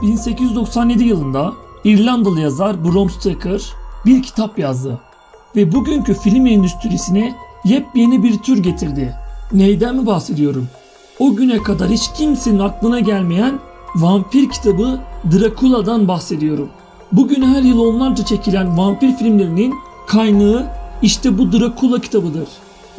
1897 yılında İrlandalı yazar Bram Stoker bir kitap yazdı ve bugünkü film endüstrisine yepyeni bir tür getirdi. Neyden mi bahsediyorum? O güne kadar hiç kimsenin aklına gelmeyen vampir kitabı Dracula'dan bahsediyorum. Bugün her yıl onlarca çekilen vampir filmlerinin kaynağı işte bu Dracula kitabıdır.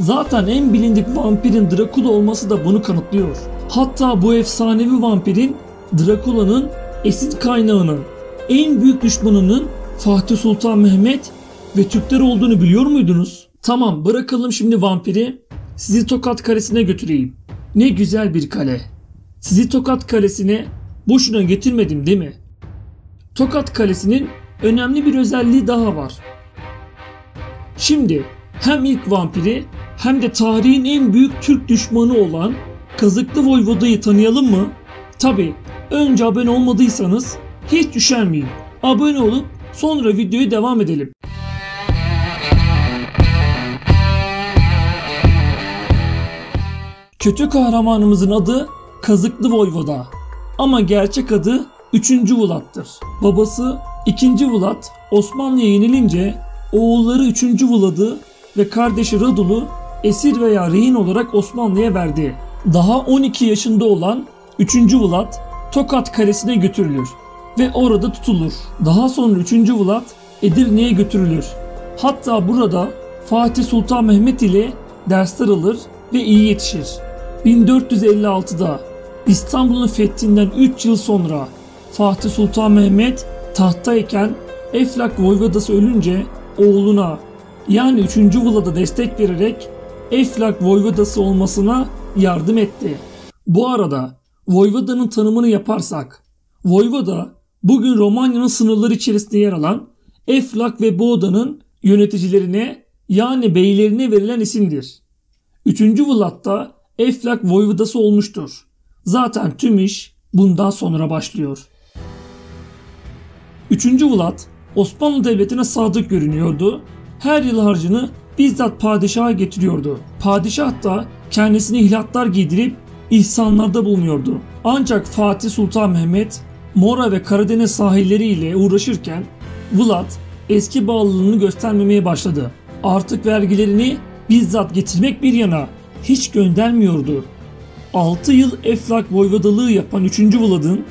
Zaten en bilindik vampirin Dracula olması da bunu kanıtlıyor. Hatta bu efsanevi vampirin Dracula'nın esin kaynağının, en büyük düşmanının Fatih Sultan Mehmet ve Türkler olduğunu biliyor muydunuz? Tamam, bırakalım şimdi vampiri, sizi Tokat Kalesi'ne götüreyim. Ne güzel bir kale. Sizi Tokat Kalesi'ne boşuna getirmedim değil mi? Tokat Kalesi'nin önemli bir özelliği daha var. Şimdi hem ilk vampiri hem de tarihin en büyük Türk düşmanı olan Kazıklı Voyvoda'yı tanıyalım mı? Tabi önce abone olmadıysanız hiç üşenmeyin. Abone olup sonra videoya devam edelim. Kötü kahramanımızın adı Kazıklı Voyvoda ama gerçek adı 3. Vlad'tır. Babası 2. Vlad Osmanlı'ya yenilince oğulları 3. Vlad'ı ve kardeşi Radul'u esir veya rehin olarak Osmanlı'ya verdi. Daha 12 yaşında olan 3. Vlad Tokat Kalesi'ne götürülür ve orada tutulur. Daha sonra 3. Vlad Edirne'ye götürülür. Hatta burada Fatih Sultan Mehmet ile dersler alır ve iyi yetişir. 1456'da İstanbul'un fethinden 3 yıl sonra Fatih Sultan Mehmet tahttayken Eflak Voyvodası ölünce oğluna yani 3. Vlad'a destek vererek Eflak Voyvodası olmasına yardım etti. Bu arada Voyvoda'nın tanımını yaparsak, Voyvoda bugün Romanya'nın sınırları içerisinde yer alan Eflak ve Boğda'nın yöneticilerine yani beylerine verilen isimdir. 3. Vlad da Eflak Voyvodası olmuştur. Zaten tüm iş bundan sonra başlıyor. 3. Vlad Osmanlı Devleti'ne sadık görünüyordu. Her yıl harcını bizzat padişaha getiriyordu. Padişah da kendisine hilatlar giydirip ihsanlarda bulunuyordu. Ancak Fatih Sultan Mehmet Mora ve Karadeniz sahilleri ile uğraşırken Vlad eski bağlılığını göstermemeye başladı. Artık vergilerini bizzat getirmek bir yana hiç göndermiyordu. 6 yıl Eflak Voyvodalığı yapan 3. Vlad'ın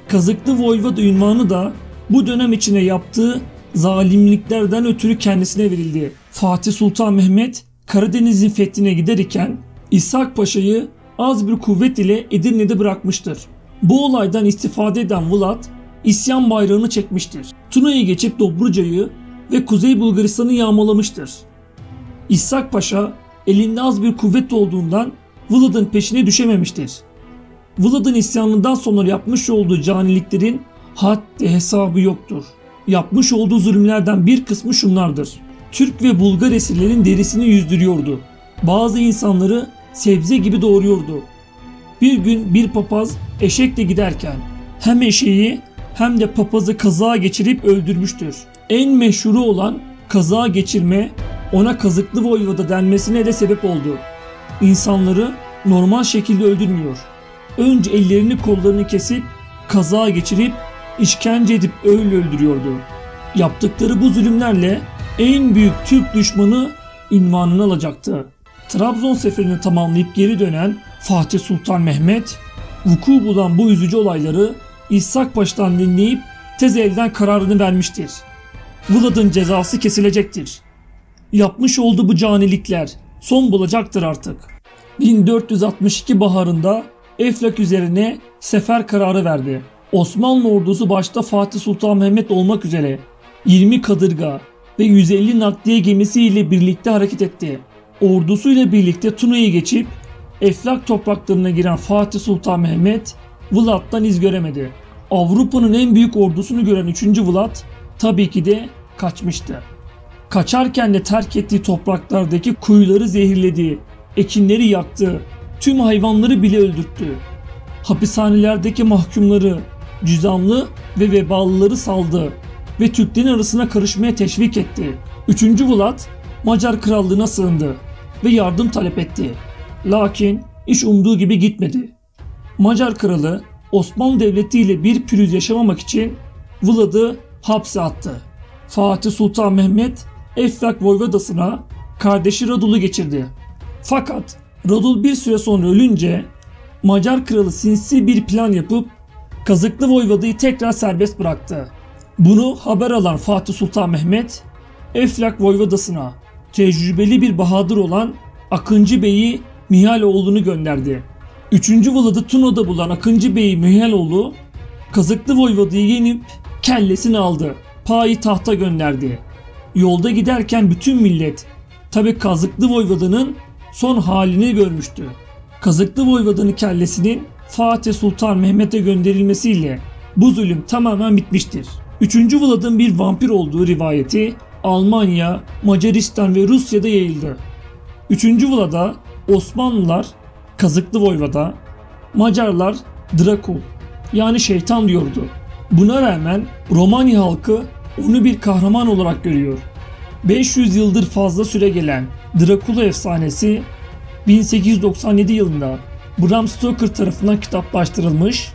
Kazıklı Voyvoda unvanı da bu dönem içine yaptığı zalimliklerden ötürü kendisine verildi. Fatih Sultan Mehmet Karadeniz'in fethine giderken İshak Paşa'yı az bir kuvvet ile Edirne'de bırakmıştır. Bu olaydan istifade eden Vlad isyan bayrağını çekmiştir. Tuna'yı geçip Dobruca'yı ve Kuzey Bulgaristan'ı yağmalamıştır. İshak Paşa elinde az bir kuvvet olduğundan Vlad'ın peşine düşememiştir. Vlad'ın isyanından sonra yapmış olduğu caniliklerin haddi hesabı yoktur. Yapmış olduğu zulümlerden bir kısmı şunlardır. Türk ve Bulgar esirlerin derisini yüzdürüyordu. Bazı insanları sebze gibi doğuruyordu. Bir gün bir papaz eşekle giderken hem eşeği hem de papazı kazağa geçirip öldürmüştür. En meşhuru olan kazağa geçirme ona Kazıklı Voyvoda denmesine de sebep oldu. İnsanları normal şekilde öldürmüyor. Önce ellerini kollarını kesip kazağa geçirip işkence edip öyle öldürüyordu. Yaptıkları bu zulümlerle en büyük Türk düşmanı unvanını alacaktı. Trabzon seferini tamamlayıp geri dönen Fatih Sultan Mehmet vuku bulan bu üzücü olayları İshak Paşa'dan dinleyip tez elden kararını vermiştir. Vlad'ın cezası kesilecektir. Yapmış olduğu bu canilikler son bulacaktır artık. 1462 baharında Eflak üzerine sefer kararı verdi. Osmanlı ordusu başta Fatih Sultan Mehmet olmak üzere 20 kadırga ve 150 nakliye gemisiyle birlikte hareket etti. Ordusuyla birlikte Tuna'yı geçip Eflak topraklarına giren Fatih Sultan Mehmet Vlad'dan iz göremedi. Avrupa'nın en büyük ordusunu gören 3. Vlad tabii ki de kaçmıştı. Kaçarken de terk ettiği topraklardaki kuyuları zehirledi, ekinleri yaktı, tüm hayvanları bile öldürttü. Hapishanelerdeki mahkumları, cüzamlı ve vebalıları saldı ve Türklerin arasına karışmaya teşvik etti. 3. Vlad Macar krallığına sığındı ve yardım talep etti. Lakin iş umduğu gibi gitmedi. Macar kralı Osmanlı Devleti ile bir pürüz yaşamamak için Vlad'ı hapse attı. Fatih Sultan Mehmet Eflak Voyvodası'na kardeşi Radul'u geçirdi. Fakat Radul bir süre sonra ölünce Macar kralı sinsi bir plan yapıp Kazıklı Voyvoda'yı tekrar serbest bıraktı. Bunu haber alan Fatih Sultan Mehmet Eflak Voyvodası'na tecrübeli bir bahadır olan Akıncı Bey'i Mihaloğlu'nu gönderdi. 3. Vlad'ı Tuna'da bulan Akıncı Bey'i Mihaloğlu Kazıklı Voyvoda'yı yenip kellesini aldı. Payitahta gönderdi. Yolda giderken bütün millet tabi Kazıklı Voyvoda'nın son halini görmüştü. Kazıklı Voyvoda'nın kellesinin Fatih Sultan Mehmet'e gönderilmesiyle bu zulüm tamamen bitmiştir. 3. Vlad'ın bir vampir olduğu rivayeti Almanya, Macaristan ve Rusya'da yayıldı. 3. Vlad'a Osmanlılar Kazıklı Voyvoda, Macarlar Drakul yani şeytan diyordu. Buna rağmen Romanya halkı onu bir kahraman olarak görüyor. 500 yıldır fazla süre gelen Drakula efsanesi 1897 yılında Bram Stoker tarafından kitaplaştırılmış,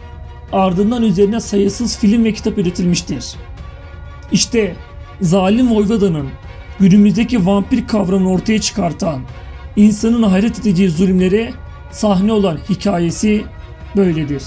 ardından üzerine sayısız film ve kitap üretilmiştir. İşte zalim Voyvoda'nın günümüzdeki vampir kavramını ortaya çıkartan, insanın hayret edeceği zulümlere sahne olan hikayesi böyledir.